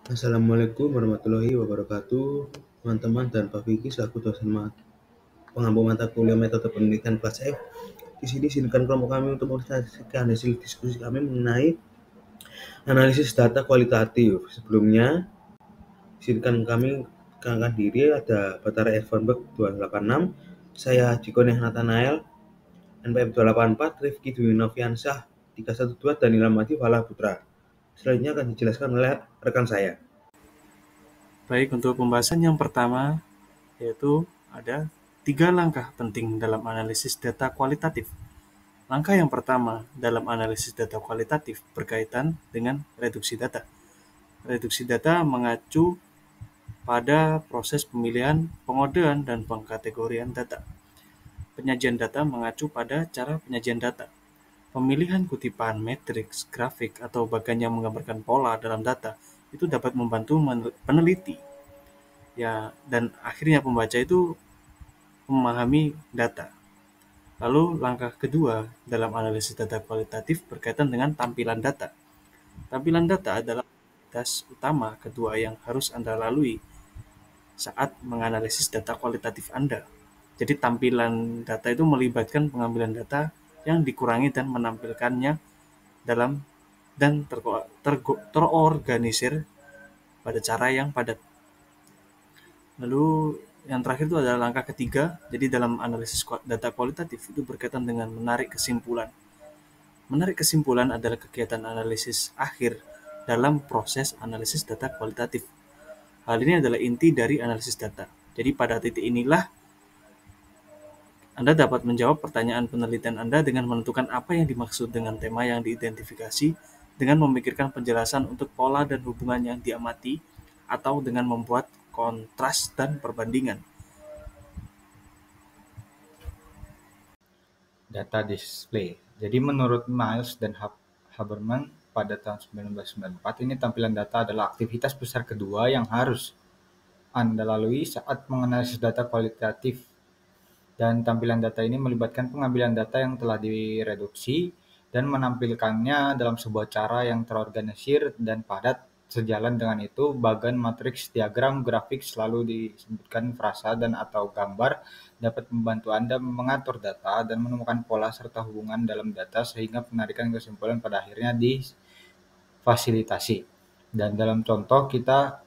Assalamualaikum warahmatullahi wabarakatuh, teman-teman dan Pak Vicky selaku dosen pengampu mata kuliah metode penelitian kelas F. Di sini izinkan kelompok kami untuk mempresentasikan hasil diskusi kami mengenai analisis data kualitatif. Sebelumnya, izinkan kami kenalkan diri, ada Batara Evanberg 286, saya Jikoneh Nathanael, NPM 284, Rifki Dwi Noviansyah 312, dan Ilham Madi Falah Putra. Selanjutnya akan dijelaskan oleh rekan saya. Baik, untuk pembahasan yang pertama, yaitu ada 3 langkah penting dalam analisis data kualitatif. Langkah yang pertama dalam analisis data kualitatif berkaitan dengan reduksi data. Reduksi data mengacu pada proses pemilihan, pengodean, dan pengkategorian data. Penyajian data mengacu pada cara penyajian data. Pemilihan kutipan, matriks, grafik, atau bagan yang menggambarkan pola dalam data itu dapat membantu peneliti dan akhirnya pembaca itu memahami data. Lalu langkah kedua dalam analisis data kualitatif berkaitan dengan tampilan data. Tampilan data adalah aktivitas utama kedua yang harus Anda lalui saat menganalisis data kualitatif Anda. Jadi tampilan data itu melibatkan pengambilan data yang dikurangi dan menampilkannya dalam dan terorganisir pada cara yang padat. Lalu yang terakhir itu adalah langkah ketiga. Jadi dalam analisis data kualitatif itu berkaitan dengan menarik kesimpulan. Menarik kesimpulan adalah kegiatan analisis akhir dalam proses analisis data kualitatif. Hal ini adalah inti dari analisis data. Jadi pada titik inilah Anda dapat menjawab pertanyaan penelitian Anda dengan menentukan apa yang dimaksud dengan tema yang diidentifikasi, dengan memikirkan penjelasan untuk pola dan hubungan yang diamati, atau dengan membuat kontras dan perbandingan. Data display. Jadi menurut Miles dan Haberman pada tahun 1994, ini tampilan data adalah aktivitas besar kedua yang harus Anda lalui saat menganalisis data kualitatif. Dan tampilan data ini melibatkan pengambilan data yang telah direduksi dan menampilkannya dalam sebuah cara yang terorganisir dan padat. Sejalan dengan itu, bagan matriks, diagram, grafik, selalu disebutkan frasa dan atau gambar, dapat membantu Anda mengatur data dan menemukan pola serta hubungan dalam data sehingga penarikan kesimpulan pada akhirnya difasilitasi. Dan dalam contoh,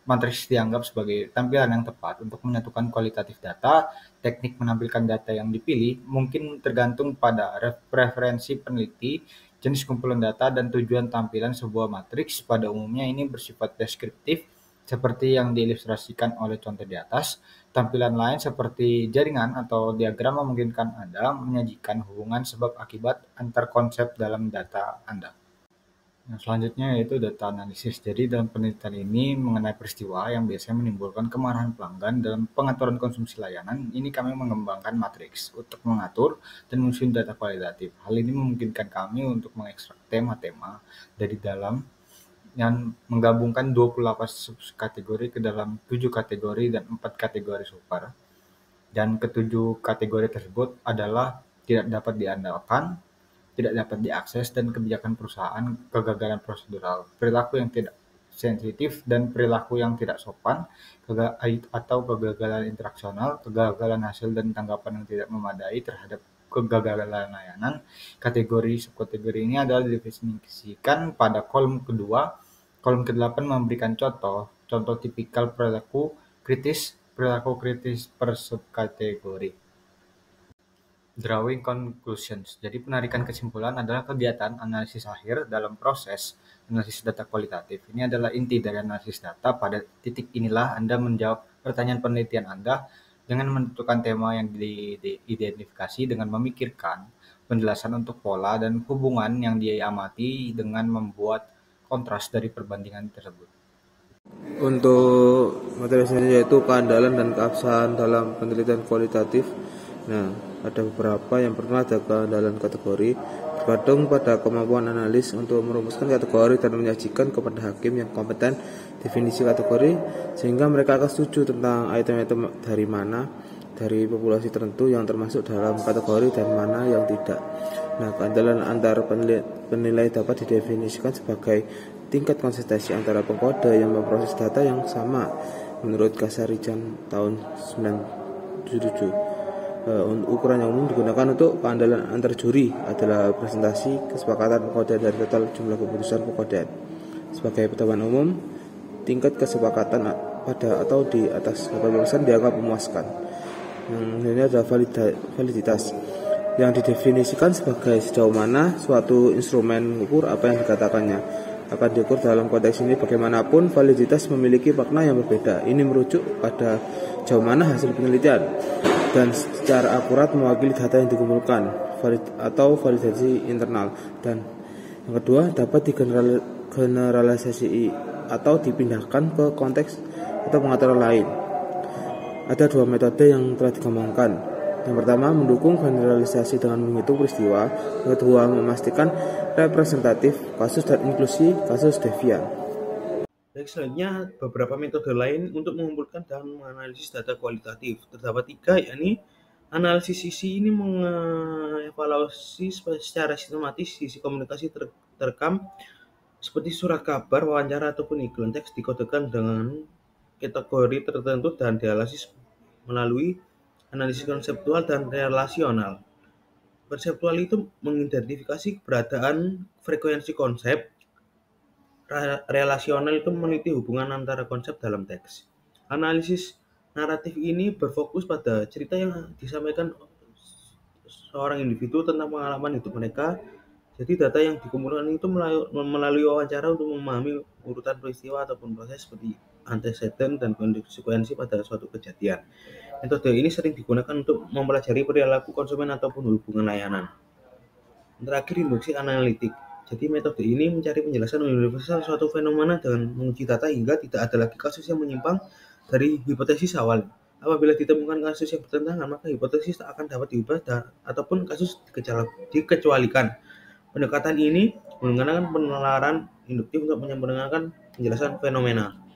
matriks dianggap sebagai tampilan yang tepat untuk menyatukan kualitatif data. Teknik menampilkan data yang dipilih mungkin tergantung pada preferensi peneliti, jenis kumpulan data, dan tujuan tampilan sebuah matriks. Pada umumnya ini bersifat deskriptif, seperti yang diilustrasikan oleh contoh di atas. Tampilan lain seperti jaringan atau diagram memungkinkan Anda menyajikan hubungan sebab akibat antar konsep dalam data Anda. Nah, selanjutnya yaitu data analisis. Jadi dalam penelitian ini mengenai peristiwa yang biasanya menimbulkan kemarahan pelanggan dalam pengaturan konsumsi layanan, ini kami mengembangkan matriks untuk mengatur dan menyusun data kualitatif. Hal ini memungkinkan kami untuk mengekstrak tema-tema dari dalam yang menggabungkan 28 subkategori ke dalam 7 kategori dan 4 kategori super. Dan ketujuh kategori tersebut adalah tidak dapat diandalkan, tidak dapat diakses, dan kebijakan perusahaan, kegagalan prosedural, perilaku yang tidak sensitif, dan perilaku yang tidak sopan, atau kegagalan interaksional, kegagalan hasil dan tanggapan yang tidak memadai terhadap kegagalan layanan. Kategori subkategori ini adalah didefinisikan pada kolom kedua. Kolom ke-8 memberikan contoh tipikal perilaku kritis per subkategori. Drawing conclusions. Jadi penarikan kesimpulan adalah kegiatan analisis akhir dalam proses analisis data kualitatif. Ini adalah inti dari analisis data. Pada titik inilah Anda menjawab pertanyaan penelitian Anda dengan menentukan tema yang diidentifikasi, dengan memikirkan penjelasan untuk pola dan hubungan yang diamati, dengan membuat kontras dari perbandingan tersebut. Untuk materi selanjutnya yaitu keandalan dan keabsahan dalam penelitian kualitatif. Nah, ada beberapa. Yang pertama ada keandalan kategori, bergantung pada kemampuan analis untuk merumuskan kategori dan menyajikan kepada hakim yang kompeten definisi kategori, sehingga mereka akan setuju tentang item-item dari mana dari populasi tertentu yang termasuk dalam kategori dan mana yang tidak. Nah, keandalan antar penilai dapat didefinisikan sebagai tingkat konsistensi antara pengkode yang memproses data yang sama menurut Kasarijan tahun 1977. Ukuran yang umum digunakan untuk keandalan antar juri adalah presentasi kesepakatan pengkodean dari total jumlah keputusan pengkodean. Sebagai pedoman umum, tingkat kesepakatan pada atau di atas 80% dianggap memuaskan. Ini adalah validitas yang didefinisikan sebagai sejauh mana suatu instrumen mengukur apa yang dikatakannya akan diukur. Dalam konteks ini bagaimanapun validitas memiliki makna yang berbeda. Ini merujuk pada sejauh mana hasil penelitian dan secara akurat mewakili data yang dikumpulkan atau validasi internal. Dan yang kedua, dapat digeneralisasi atau dipindahkan ke konteks atau pengaturan lain. Ada dua metode yang telah dikembangkan. Yang pertama, mendukung generalisasi dengan menghitung peristiwa. Yang kedua, memastikan representatif kasus dan inklusi kasus devian. Baik, selanjutnya beberapa metode lain untuk mengumpulkan dan menganalisis data kualitatif. Terdapat 3, yakni analisis sisi. Ini mengevaluasi secara sistematis sisi komunikasi terekam seperti surat kabar, wawancara, ataupun iklan. Teks dikodekan dengan kategori tertentu dan dianalisis melalui analisis konseptual dan relasional. Konseptual itu mengidentifikasi keberadaan frekuensi konsep. Relasional itu meneliti hubungan antara konsep dalam teks. Analisis naratif ini berfokus pada cerita yang disampaikan seorang individu tentang pengalaman hidup mereka. Jadi data yang dikumpulkan itu melalui wawancara untuk memahami urutan peristiwa ataupun proses seperti anteseden dan konsekuensi pada suatu kejadian. Metode ini sering digunakan untuk mempelajari perilaku konsumen ataupun hubungan layanan. Terakhir, induksi analitik. Jadi metode ini mencari penjelasan universal suatu fenomena dengan menguji data hingga tidak ada lagi kasus yang menyimpang dari hipotesis awal. Apabila ditemukan kasus yang bertentangan, maka hipotesis tak akan dapat diubah ataupun kasus dikecualikan. Pendekatan ini menggunakan penalaran induktif untuk menyempurnakan penjelasan fenomena.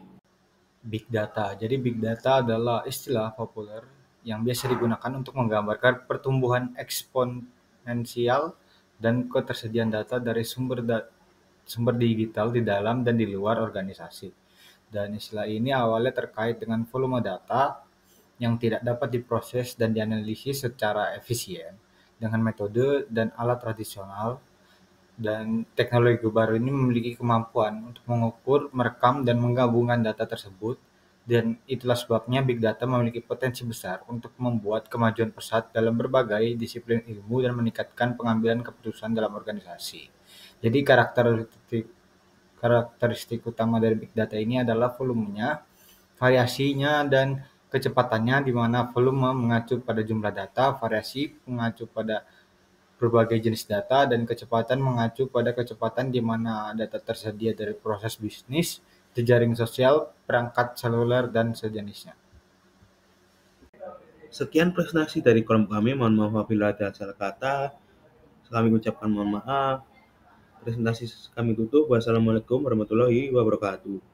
Big data. Jadi big data adalah istilah populer yang biasa digunakan untuk menggambarkan pertumbuhan eksponensial dan ketersediaan data dari sumber digital di dalam dan di luar organisasi. Dan istilah ini awalnya terkait dengan volume data yang tidak dapat diproses dan dianalisis secara efisien dengan metode dan alat tradisional. Dan teknologi baru ini memiliki kemampuan untuk mengukur, merekam, dan menggabungkan data tersebut, dan itulah sebabnya big data memiliki potensi besar untuk membuat kemajuan pesat dalam berbagai disiplin ilmu dan meningkatkan pengambilan keputusan dalam organisasi. Jadi karakteristik utama dari big data ini adalah volumenya, variasinya, dan kecepatannya, di mana volume mengacu pada jumlah data, variasi mengacu pada berbagai jenis data, dan kecepatan mengacu pada kecepatan di mana data tersedia dari proses bisnis, jejaring sosial, perangkat seluler, dan sejenisnya. Sekian presentasi dari kelompok kami. Mohon maaf apabila ada salah kata. Kami ucapkan mohon maaf. Presentasi kami tutup. Wassalamualaikum warahmatullahi wabarakatuh.